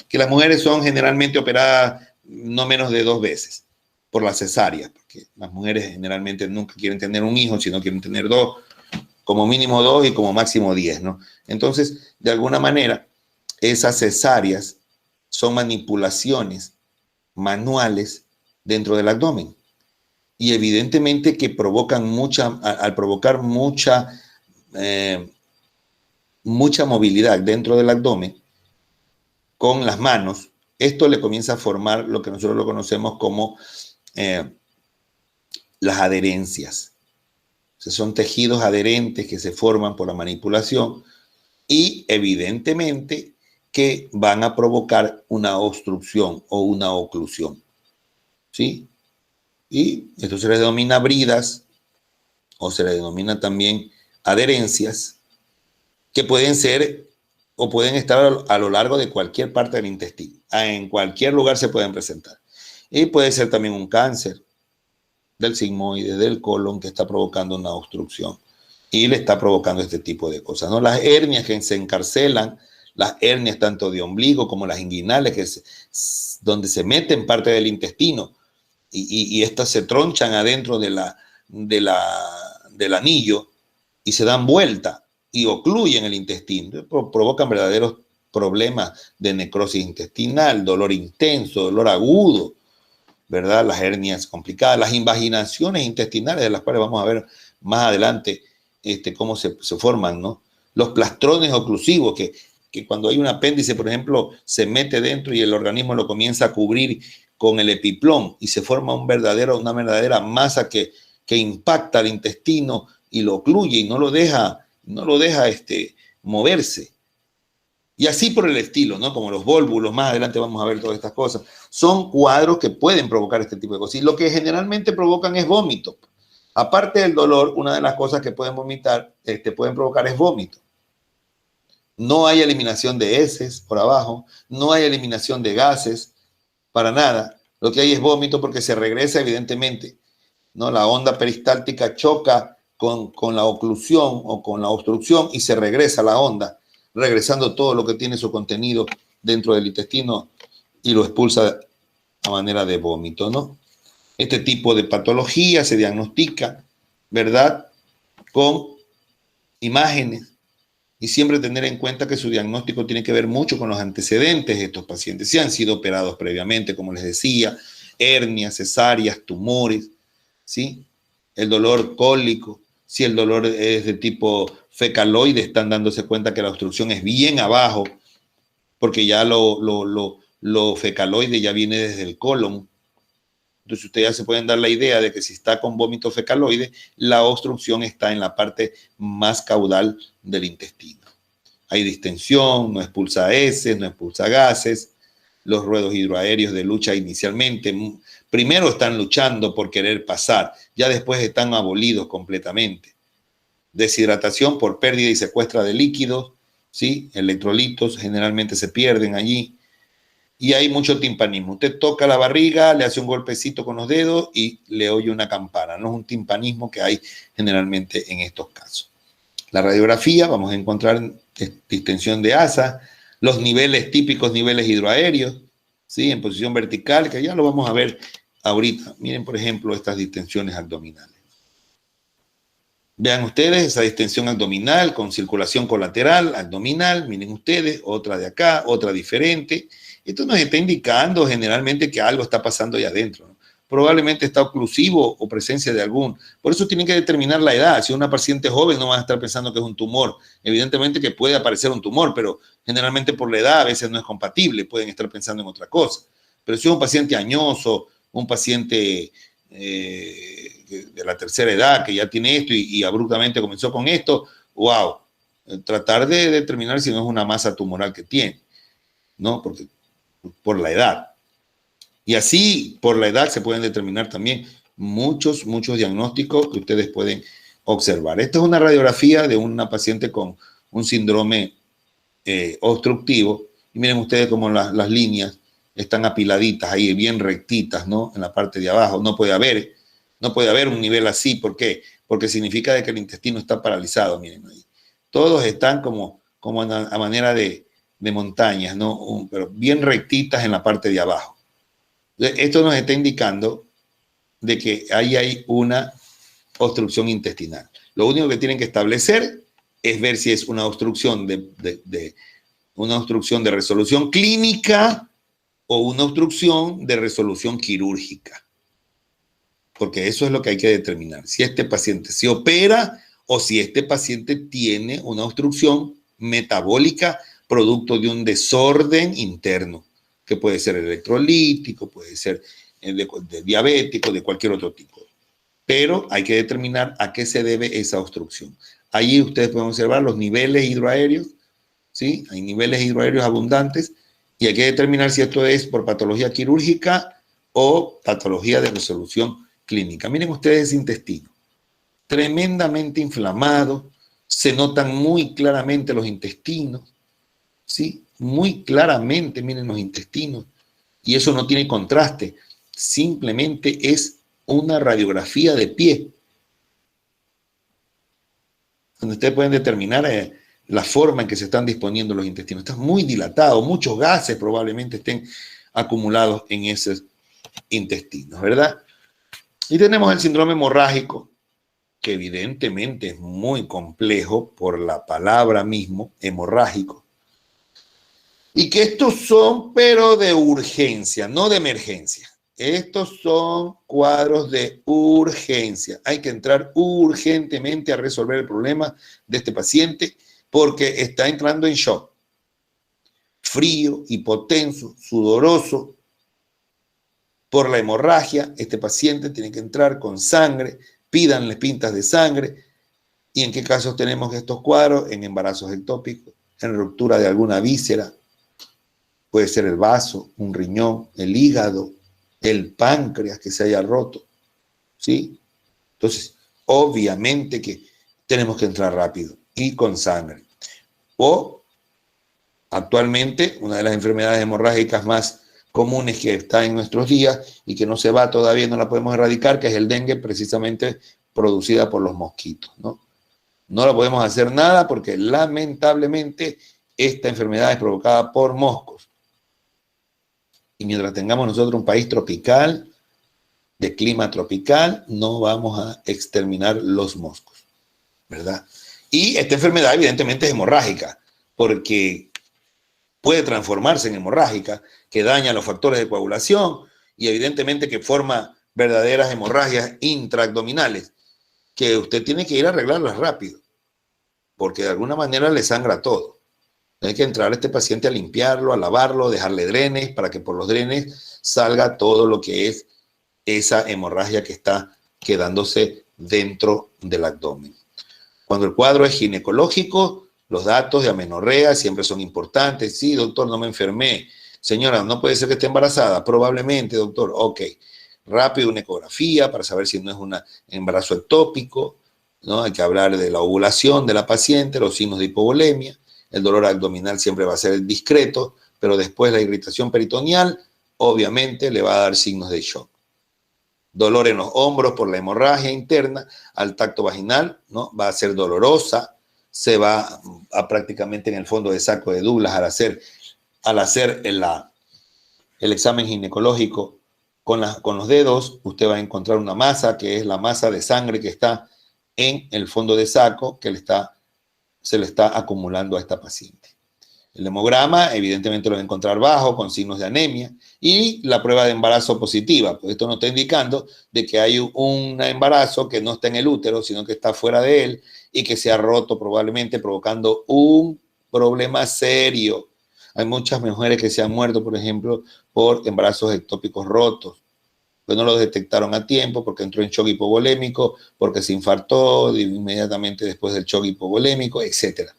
[SPEAKER 1] que las mujeres son generalmente operadas no menos de 2 veces por la cesárea, porque las mujeres generalmente nunca quieren tener un hijo, sino quieren tener 2, como mínimo 2 y como máximo 10, ¿no? Entonces, de alguna manera, esas cesáreas son manipulaciones manuales dentro del abdomen. Y evidentemente que provocan al provocar mucha movilidad dentro del abdomen con las manos, esto le comienza a formar lo que nosotros lo conocemos como las adherencias. O sea, son tejidos adherentes que se forman por la manipulación y evidentemente que van a provocar una obstrucción o una oclusión, ¿sí? Y esto se le denomina bridas o se le denomina también adherencias, que pueden ser o pueden estar a lo largo de cualquier parte del intestino. En cualquier lugar se pueden presentar. Y puede ser también un cáncer del sigmoide, del colon, que está provocando una obstrucción y le está provocando este tipo de cosas, ¿no? Las hernias que se encarcelan, las hernias tanto de ombligo como las inguinales, donde se meten parte del intestino, y estas se tronchan adentro del anillo y se dan vuelta y ocluyen el intestino, provocan verdaderos problemas de necrosis intestinal, dolor intenso, dolor agudo, ¿verdad? Las hernias complicadas, las invaginaciones intestinales, de las cuales vamos a ver más adelante cómo se forman, ¿no? Los plastrones oclusivos, que cuando hay un apéndice, por ejemplo, se mete dentro y el organismo lo comienza a cubrir con el epiplón y se forma una verdadera masa que impacta al intestino y lo ocluye y no lo deja moverse. Y así por el estilo, ¿no? Como los vólvulos, más adelante vamos a ver todas estas cosas. Son cuadros que pueden provocar este tipo de cosas. Y lo que generalmente provocan es vómito. Aparte del dolor, una de las cosas que pueden pueden provocar es vómito. No hay eliminación de heces por abajo, no hay eliminación de gases, para nada. Lo que hay es vómito porque se regresa evidentemente, ¿no? La onda peristáltica choca con la oclusión o con la obstrucción y se regresa la onda, regresando todo lo que tiene su contenido dentro del intestino y lo expulsa a manera de vómito, ¿no? Este tipo de patología se diagnostica, ¿verdad? Con imágenes. Y siempre tener en cuenta que su diagnóstico tiene que ver mucho con los antecedentes de estos pacientes. Si han sido operados previamente, como les decía, hernias, cesáreas, tumores, ¿sí? El dolor cólico, si el dolor es de tipo fecaloide, están dándose cuenta que la obstrucción es bien abajo, porque ya lo fecaloide ya viene desde el colon. Entonces ustedes ya se pueden dar la idea de que si está con vómito fecaloide, la obstrucción está en la parte más caudal del intestino. Hay distensión, no expulsa heces, no expulsa gases, los ruedos hidroaéreos de lucha inicialmente, primero están luchando por querer pasar, ya después están abolidos completamente. Deshidratación por pérdida y secuestra de líquidos, ¿sí? Electrolitos generalmente se pierden allí. Y hay mucho timpanismo. Usted toca la barriga, le hace un golpecito con los dedos y le oye una campana. No es un timpanismo que hay generalmente en estos casos. La radiografía, vamos a encontrar distensión de asa, los niveles típicos, niveles hidroaéreos, ¿sí? En posición vertical, que ya lo vamos a ver ahorita. Miren, por ejemplo, estas distensiones abdominales. Vean ustedes esa distensión abdominal con circulación colateral, abdominal, miren ustedes, otra de acá, otra diferente. Esto nos está indicando generalmente que algo está pasando ahí adentro, ¿no? Probablemente está oclusivo o presencia de algún. Por eso tienen que determinar la edad. Si una paciente joven no van a estar pensando que es un tumor. Evidentemente que puede aparecer un tumor, pero generalmente por la edad a veces no es compatible. Pueden estar pensando en otra cosa. Pero si es un paciente añoso, un paciente de la tercera edad que ya tiene esto y abruptamente comenzó con esto, wow, tratar de determinar si no es una masa tumoral que tiene, ¿no? Porque por la edad. Y así, por la edad, se pueden determinar también muchos diagnósticos que ustedes pueden observar. Esta es una radiografía de una paciente con un síndrome obstructivo. Y miren ustedes cómo las líneas están apiladitas ahí, bien rectitas, ¿no? En la parte de abajo. No puede haber un nivel así. ¿Por qué? Porque significa de que el intestino está paralizado. Miren ahí. Todos están como a manera de montañas, ¿no? Pero bien rectitas en la parte de abajo. Esto nos está indicando de que ahí hay una obstrucción intestinal. Lo único que tienen que establecer es ver si es una obstrucción una obstrucción de resolución clínica o una obstrucción de resolución quirúrgica. Porque eso es lo que hay que determinar. Si este paciente se opera o si este paciente tiene una obstrucción metabólica producto de un desorden interno, que puede ser electrolítico, puede ser de diabético, de cualquier otro tipo. Pero hay que determinar a qué se debe esa obstrucción. Allí ustedes pueden observar los niveles hidroaéreos, ¿sí? Hay niveles hidroaéreos abundantes y hay que determinar si esto es por patología quirúrgica o patología de resolución clínica. Miren ustedes ese intestino, tremendamente inflamado, se notan muy claramente los intestinos, ¿sí? Muy claramente, miren los intestinos, y eso no tiene contraste, simplemente es una radiografía de pie, donde ustedes pueden determinar la forma en que se están disponiendo los intestinos. Está muy dilatado, muchos gases probablemente estén acumulados en esos intestinos, ¿verdad? Y tenemos el síndrome hemorrágico, que evidentemente es muy complejo por la palabra mismo, hemorrágico, y que estos son, pero de urgencia, no de emergencia. Estos son cuadros de urgencia. Hay que entrar urgentemente a resolver el problema de este paciente porque está entrando en shock. Frío, hipotenso, sudoroso. Por la hemorragia, este paciente tiene que entrar con sangre, pídanle pintas de sangre. ¿Y en qué casos tenemos estos cuadros? En embarazos ectópicos, en ruptura de alguna víscera. Puede ser el vaso, un riñón, el hígado, el páncreas que se haya roto, ¿sí? Entonces, obviamente que tenemos que entrar rápido y con sangre. O, actualmente, una de las enfermedades hemorrágicas más comunes que está en nuestros días y que no se va todavía, no la podemos erradicar, que es el dengue, precisamente producida por los mosquitos, ¿no? No la podemos hacer nada porque lamentablemente esta enfermedad es provocada por moscos. Y mientras tengamos nosotros un país tropical, de clima tropical, no vamos a exterminar los moscos, ¿verdad? Y esta enfermedad evidentemente es hemorrágica, porque puede transformarse en hemorrágica, que daña los factores de coagulación y evidentemente que forma verdaderas hemorragias intraabdominales, que usted tiene que ir a arreglarlas rápido, porque de alguna manera le sangra todo. Hay que entrar a este paciente a limpiarlo, a lavarlo, dejarle drenes para que por los drenes salga todo lo que es esa hemorragia que está quedándose dentro del abdomen. Cuando el cuadro es ginecológico, los datos de amenorrea siempre son importantes. Sí, doctor, no me enfermé. Señora, no puede ser que esté embarazada. Probablemente, doctor. Ok. Rápido una ecografía para saber si no es un embarazo ectópico, ¿no? Hay que hablar de la ovulación de la paciente, los signos de hipovolemia. El dolor abdominal siempre va a ser discreto, pero después la irritación peritoneal obviamente le va a dar signos de shock. Dolor en los hombros por la hemorragia interna, al tacto vaginal, ¿no? Va a ser dolorosa, se va a prácticamente en el fondo de saco de Douglas al hacer el examen ginecológico con los dedos, usted va a encontrar una masa que es la masa de sangre que está en el fondo de saco que se le está acumulando a esta paciente. El hemograma evidentemente lo va a encontrar bajo, con signos de anemia, y la prueba de embarazo positiva, pues esto nos está indicando de que hay un embarazo que no está en el útero, sino que está fuera de él y que se ha roto probablemente, provocando un problema serio. Hay muchas mujeres que se han muerto, por ejemplo, por embarazos ectópicos rotos, pues no lo detectaron a tiempo porque entró en shock hipovolémico, porque se infartó inmediatamente después del shock hipovolémico, etcétera.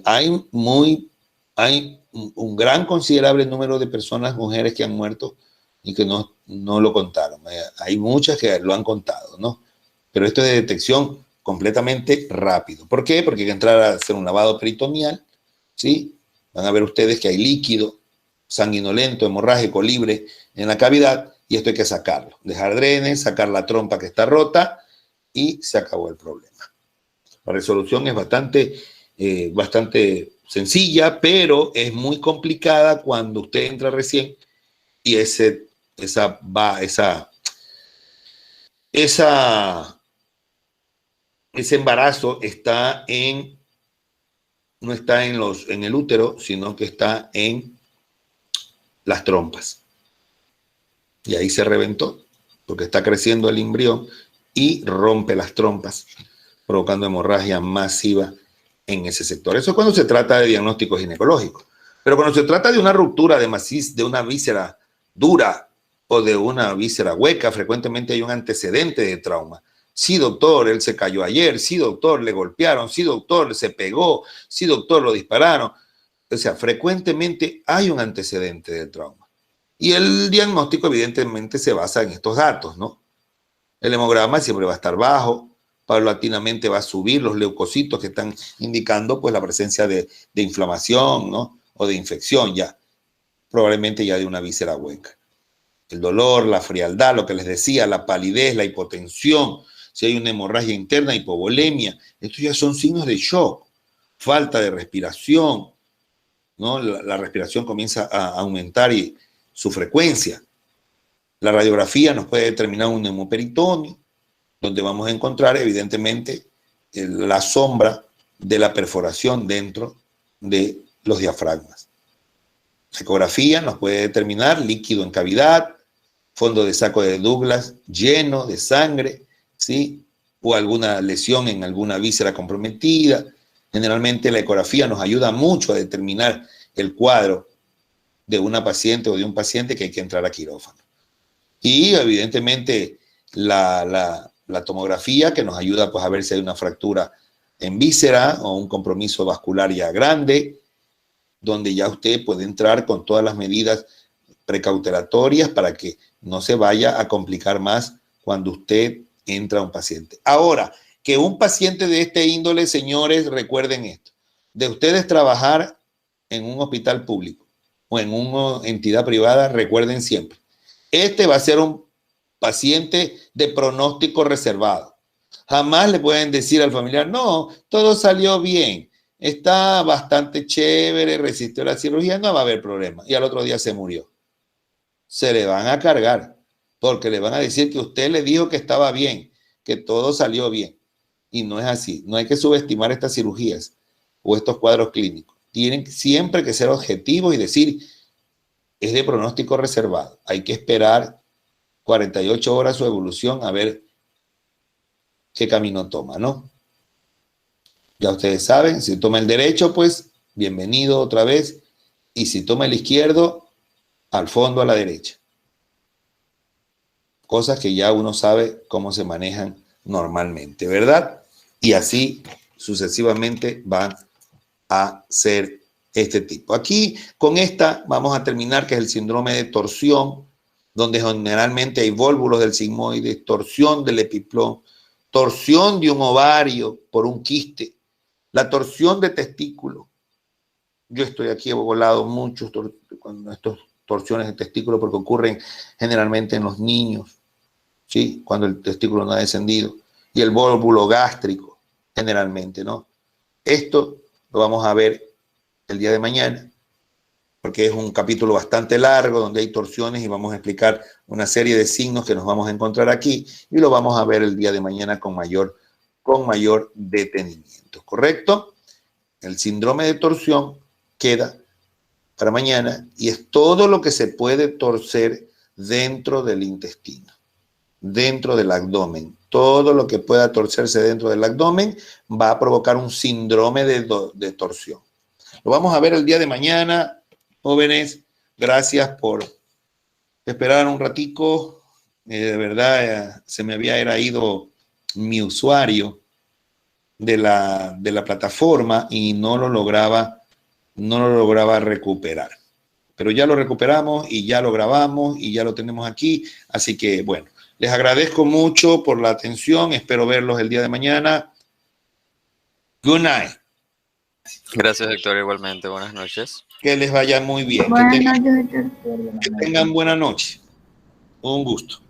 [SPEAKER 1] Hay un gran considerable número de personas, mujeres que han muerto y que no lo contaron. Hay muchas que lo han contado, ¿no? Pero esto es de detección completamente rápido. ¿Por qué? Porque hay que entrar a hacer un lavado peritoneal, ¿sí? Van a ver ustedes que hay líquido sanguinolento, hemorrágico, libre en la cavidad, y esto hay que sacarlo. Dejar drenes, sacar la trompa que está rota y se acabó el problema. La resolución es bastante sencilla, pero es muy complicada cuando usted entra recién y ese embarazo no está en el útero, sino que está en las trompas. Y ahí se reventó, porque está creciendo el embrión y rompe las trompas, provocando hemorragia masiva en ese sector. Eso es cuando se trata de diagnóstico ginecológico. Pero cuando se trata de una ruptura de una víscera dura o de una víscera hueca, frecuentemente hay un antecedente de trauma. Sí, doctor, él se cayó ayer. Sí, doctor, le golpearon. Sí, doctor, se pegó. Sí, doctor, lo dispararon. O sea, frecuentemente hay un antecedente de trauma. Y el diagnóstico evidentemente se basa en estos datos, ¿no? El hemograma siempre va a estar bajo, paulatinamente va a subir los leucocitos que están indicando pues la presencia de inflamación, ¿no? O de infección ya, probablemente ya de una víscera hueca. El dolor, la frialdad, lo que les decía, la palidez, la hipotensión, si hay una hemorragia interna, hipovolemia, estos ya son signos de shock, falta de respiración, ¿no? La respiración comienza a aumentar y su frecuencia. La radiografía nos puede determinar un neumoperitoneo, donde vamos a encontrar evidentemente la sombra de la perforación dentro de los diafragmas. La ecografía nos puede determinar líquido en cavidad, fondo de saco de Douglas lleno de sangre, ¿sí? O alguna lesión en alguna víscera comprometida. Generalmente la ecografía nos ayuda mucho a determinar el cuadro de una paciente o de un paciente que hay que entrar a quirófano. Y evidentemente la tomografía que nos ayuda pues, a ver si hay una fractura en víscera o un compromiso vascular ya grande, donde ya usted puede entrar con todas las medidas precautelatorias para que no se vaya a complicar más cuando usted entra a un paciente. Ahora, que un paciente de este índole, señores, recuerden esto, de ustedes trabajar en un hospital público o en una entidad privada, recuerden siempre, este va a ser un paciente de pronóstico reservado. Jamás le pueden decir al familiar, no, todo salió bien, está bastante chévere, resistió la cirugía, no va a haber problema. Y al otro día se murió. Se le van a cargar, porque le van a decir que usted le dijo que estaba bien, que todo salió bien. Y no es así. No hay que subestimar estas cirugías o estos cuadros clínicos. Tienen siempre que ser objetivos y decir, es de pronóstico reservado. Hay que esperar 48 horas su evolución a ver qué camino toma, ¿no? Ya ustedes saben, si toma el derecho, pues bienvenido otra vez. Y si toma el izquierdo, al fondo a la derecha. Cosas que ya uno sabe cómo se manejan normalmente, ¿verdad? Y así sucesivamente van a ser este tipo. Aquí con esta vamos a terminar, que es el síndrome de torsión, donde generalmente hay vólvulos del sigmoide, torsión del epiplón, torsión de un ovario por un quiste, la torsión de testículo. Yo estoy aquí, he volado muchos con estas torsiones de testículo porque ocurren generalmente en los niños, ¿sí? Cuando el testículo no ha descendido. Y el vólvulo gástrico, generalmente, ¿no? Esto lo vamos a ver el día de mañana. porque es un capítulo bastante largo donde hay torsiones y vamos a explicar una serie de signos que nos vamos a encontrar aquí y lo vamos a ver el día de mañana con mayor detenimiento, ¿correcto? El síndrome de torsión queda para mañana y es todo lo que se puede torcer dentro del intestino, dentro del abdomen. Todo lo que pueda torcerse dentro del abdomen va a provocar un síndrome de torsión. Lo vamos a ver el día de mañana. Jóvenes, gracias por esperar un ratico. De verdad, se me había ido mi usuario de la plataforma y no lo lograba recuperar. Pero ya lo recuperamos y ya lo grabamos y ya lo tenemos aquí. Así que, bueno, les agradezco mucho por la atención. Espero verlos el día de mañana. Good night.
[SPEAKER 2] Gracias, Héctor, igualmente. Buenas noches.
[SPEAKER 1] Que les vaya muy bien.
[SPEAKER 3] Buenas noches, Héctor.
[SPEAKER 1] Que tengan buena noche. Un gusto.